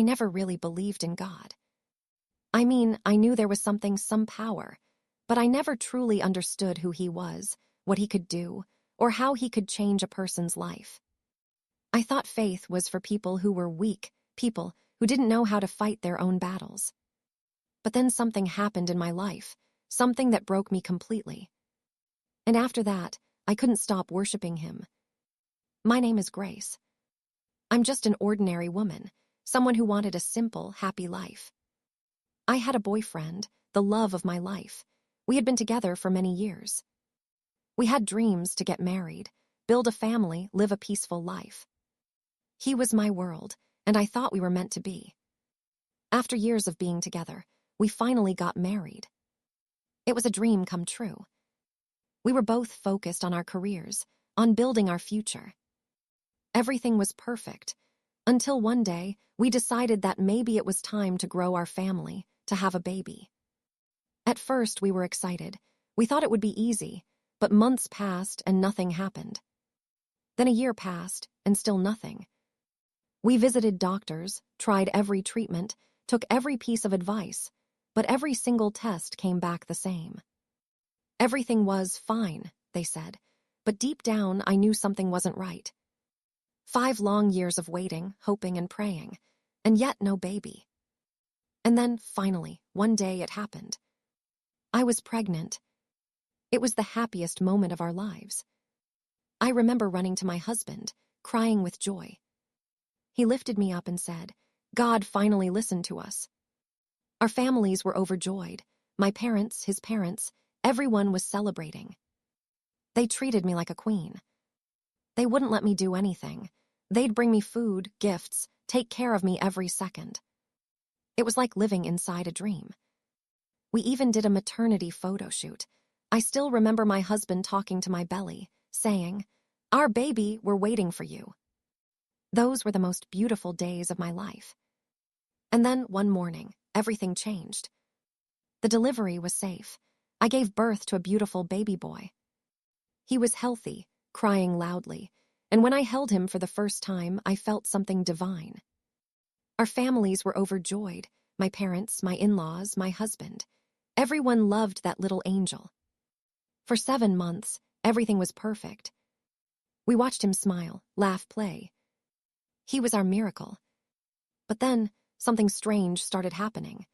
I never really believed in God. I mean, I knew there was some power, but I never truly understood who he was, what he could do, or how he could change a person's life. I thought faith was for people who were weak, people who didn't know how to fight their own battles. But then something happened in my life, something that broke me completely. And after that, I couldn't stop worshiping him. My name is Grace. I'm just an ordinary woman, someone who wanted a simple, happy life. I had a boyfriend, the love of my life. We had been together for many years. We had dreams to get married, build a family, live a peaceful life. He was my world, and I thought we were meant to be. After years of being together, we finally got married. It was a dream come true. We were both focused on our careers, on building our future. Everything was perfect, until one day we decided that maybe it was time to grow our family, to have a baby. At first we were excited. We thought it would be easy, but months passed and nothing happened. Then a year passed, and still nothing. We visited doctors, tried every treatment, took every piece of advice, but every single test came back the same. Everything was fine, they said, but deep down I knew something wasn't right. 5 long years of waiting, hoping and praying, and yet no baby. And then, finally, one day it happened. I was pregnant. It was the happiest moment of our lives. I remember running to my husband, crying with joy. He lifted me up and said, "God finally listened to us." Our families were overjoyed. My parents, his parents, everyone was celebrating. They treated me like a queen. They wouldn't let me do anything. They'd bring me food, gifts, take care of me every second. It was like living inside a dream. We even did a maternity photo shoot. I still remember my husband talking to my belly, saying, "Our baby, we're waiting for you." Those were the most beautiful days of my life. And then, one morning, everything changed. The delivery was safe. I gave birth to a beautiful baby boy. He was healthy, crying loudly, and when I held him for the first time, I felt something divine. Our families were overjoyed, my parents, my in-laws, my husband. Everyone loved that little angel. For 7 months, everything was perfect. We watched him smile, laugh, play. He was our miracle. But then, something strange started happening.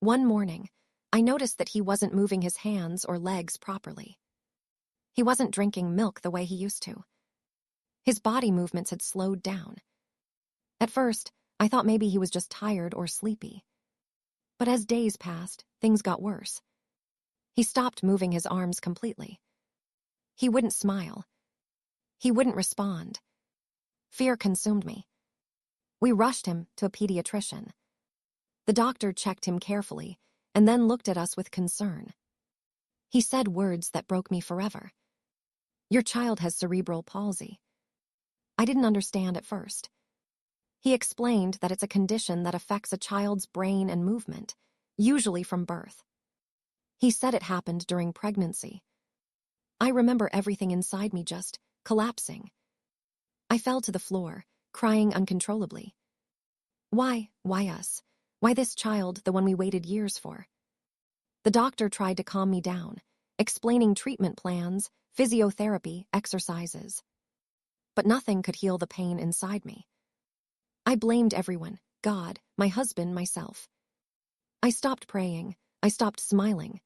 One morning, I noticed that he wasn't moving his hands or legs properly. He wasn't drinking milk the way he used to. His body movements had slowed down. At first, I thought maybe he was just tired or sleepy. But as days passed, things got worse. He stopped moving his arms completely. He wouldn't smile. He wouldn't respond. Fear consumed me. We rushed him to a pediatrician. The doctor checked him carefully and then looked at us with concern. He said words that broke me forever. "Your child has cerebral palsy." I didn't understand at first. He explained that it's a condition that affects a child's brain and movement, usually from birth. He said it happened during pregnancy. I remember everything inside me just collapsing. I fell to the floor, crying uncontrollably. Why us? Why this child, the one we waited years for? The doctor tried to calm me down, explaining treatment plans, physiotherapy, exercises. But nothing could heal the pain inside me. I blamed everyone, God, my husband, myself. I stopped praying. I stopped smiling.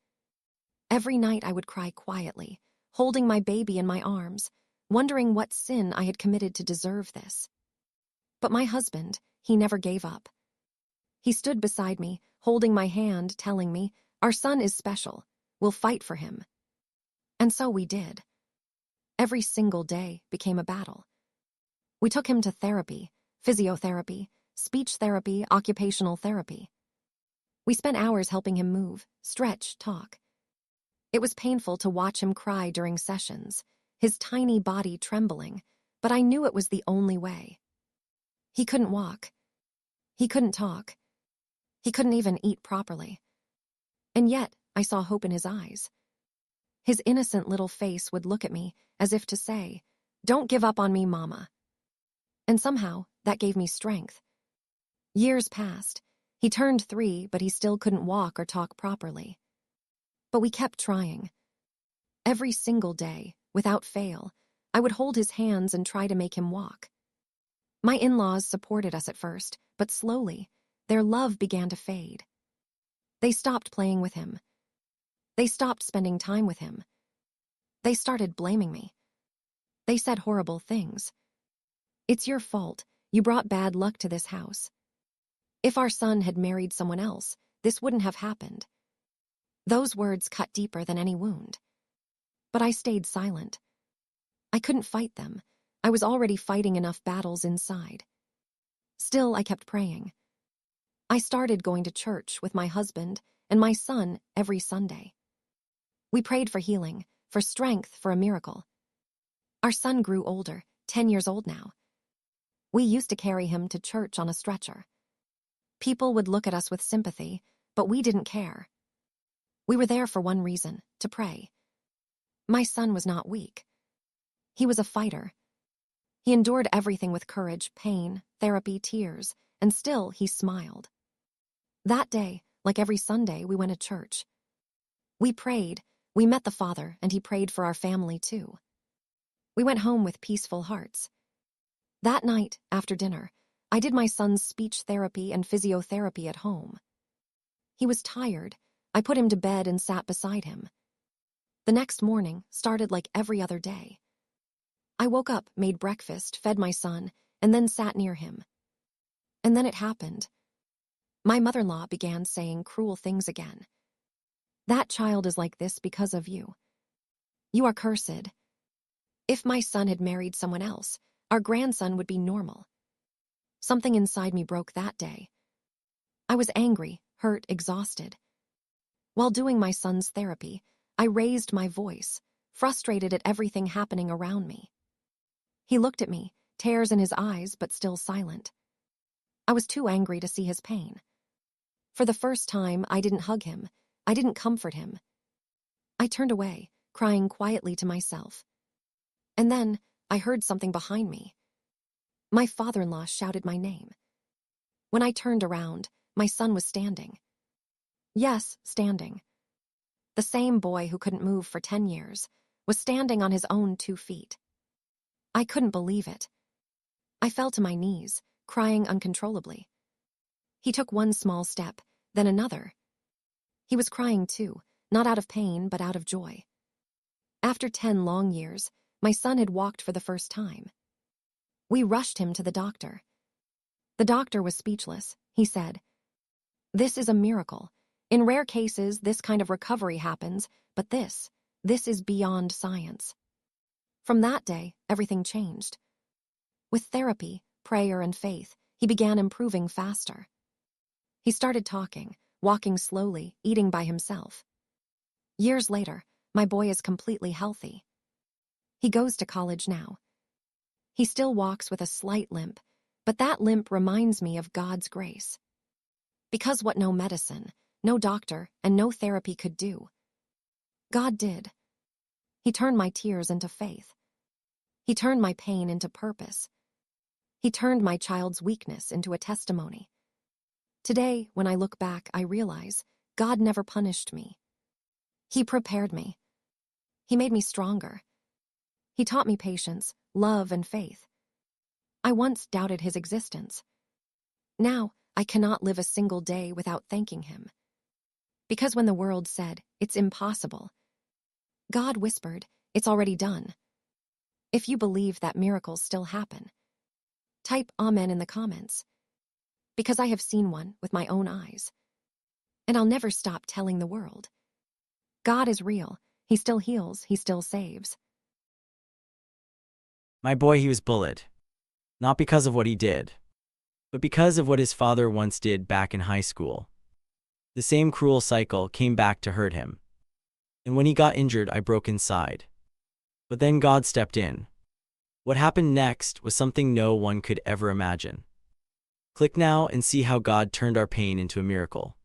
Every night I would cry quietly, holding my baby in my arms, wondering what sin I had committed to deserve this. But my husband, he never gave up. He stood beside me, holding my hand, telling me, "Our son is special. We'll fight for him." And so we did. Every single day became a battle. We took him to therapy, physiotherapy, speech therapy, occupational therapy. We spent hours helping him move, stretch, talk. It was painful to watch him cry during sessions, his tiny body trembling, but I knew it was the only way. He couldn't walk. He couldn't talk. He couldn't even eat properly. And yet, I saw hope in his eyes. His innocent little face would look at me as if to say, "Don't give up on me, Mama." And somehow, that gave me strength. Years passed. He turned 3, but he still couldn't walk or talk properly. But we kept trying. Every single day, without fail, I would hold his hands and try to make him walk. My in-laws supported us at first, but slowly, their love began to fade. They stopped playing with him. They stopped spending time with him. They started blaming me. They said horrible things. "It's your fault. You brought bad luck to this house. If our son had married someone else, this wouldn't have happened." Those words cut deeper than any wound. But I stayed silent. I couldn't fight them. I was already fighting enough battles inside. Still, I kept praying. I started going to church with my husband and my son every Sunday. We prayed for healing, for strength, for a miracle. Our son grew older, 10 years old now. We used to carry him to church on a stretcher. People would look at us with sympathy, but we didn't care. We were there for one reason, to pray. My son was not weak. He was a fighter. He endured everything with courage, pain, therapy, tears, and still he smiled. That day, like every Sunday, we went to church. We prayed, we met the Father, and he prayed for our family too. We went home with peaceful hearts. That night, after dinner, I did my son's speech therapy and physiotherapy at home. He was tired. I put him to bed and sat beside him. The next morning started like every other day. I woke up, made breakfast, fed my son, and then sat near him. And then it happened. My mother-in-law began saying cruel things again. "That child is like this because of you. You are cursed. If my son had married someone else, our grandson would be normal." Something inside me broke that day. I was angry, hurt, exhausted. While doing my son's therapy, I raised my voice, frustrated at everything happening around me. He looked at me, tears in his eyes, but still silent. I was too angry to see his pain. For the first time, I didn't hug him. I didn't comfort him. I turned away, crying quietly to myself. And then, I heard something behind me. My father-in-law shouted my name. When I turned around, my son was standing. Yes, standing. The same boy who couldn't move for 10 years was standing on his own 2 feet. I couldn't believe it. I fell to my knees, crying uncontrollably. He took one small step, then another. He was crying too, not out of pain, but out of joy. After 10 long years, my son had walked for the first time. We rushed him to the doctor. The doctor was speechless. He said, "This is a miracle. In rare cases, this kind of recovery happens, but this is beyond science." From that day, everything changed. With therapy, prayer, and faith, he began improving faster. He started talking, walking slowly, eating by himself. Years later, my boy is completely healthy. He goes to college now. He still walks with a slight limp, but that limp reminds me of God's grace. Because what no medicine, no doctor, and no therapy could do, God did. He turned my tears into faith. He turned my pain into purpose. He turned my child's weakness into a testimony. Today, when I look back, I realize God never punished me. He prepared me. He made me stronger. He taught me patience, love, and faith. I once doubted his existence. Now, I cannot live a single day without thanking him. Because when the world said, "It's impossible," God whispered, "It's already done." If you believe that miracles still happen, type Amen in the comments. Because I have seen one with my own eyes. And I'll never stop telling the world. God is real. He still heals. He still saves. My boy, he was bullied. Not because of what he did, but because of what his father once did back in high school. The same cruel cycle came back to hurt him. And when he got injured, I broke inside. But then God stepped in. What happened next was something no one could ever imagine. Click now and see how God turned our pain into a miracle.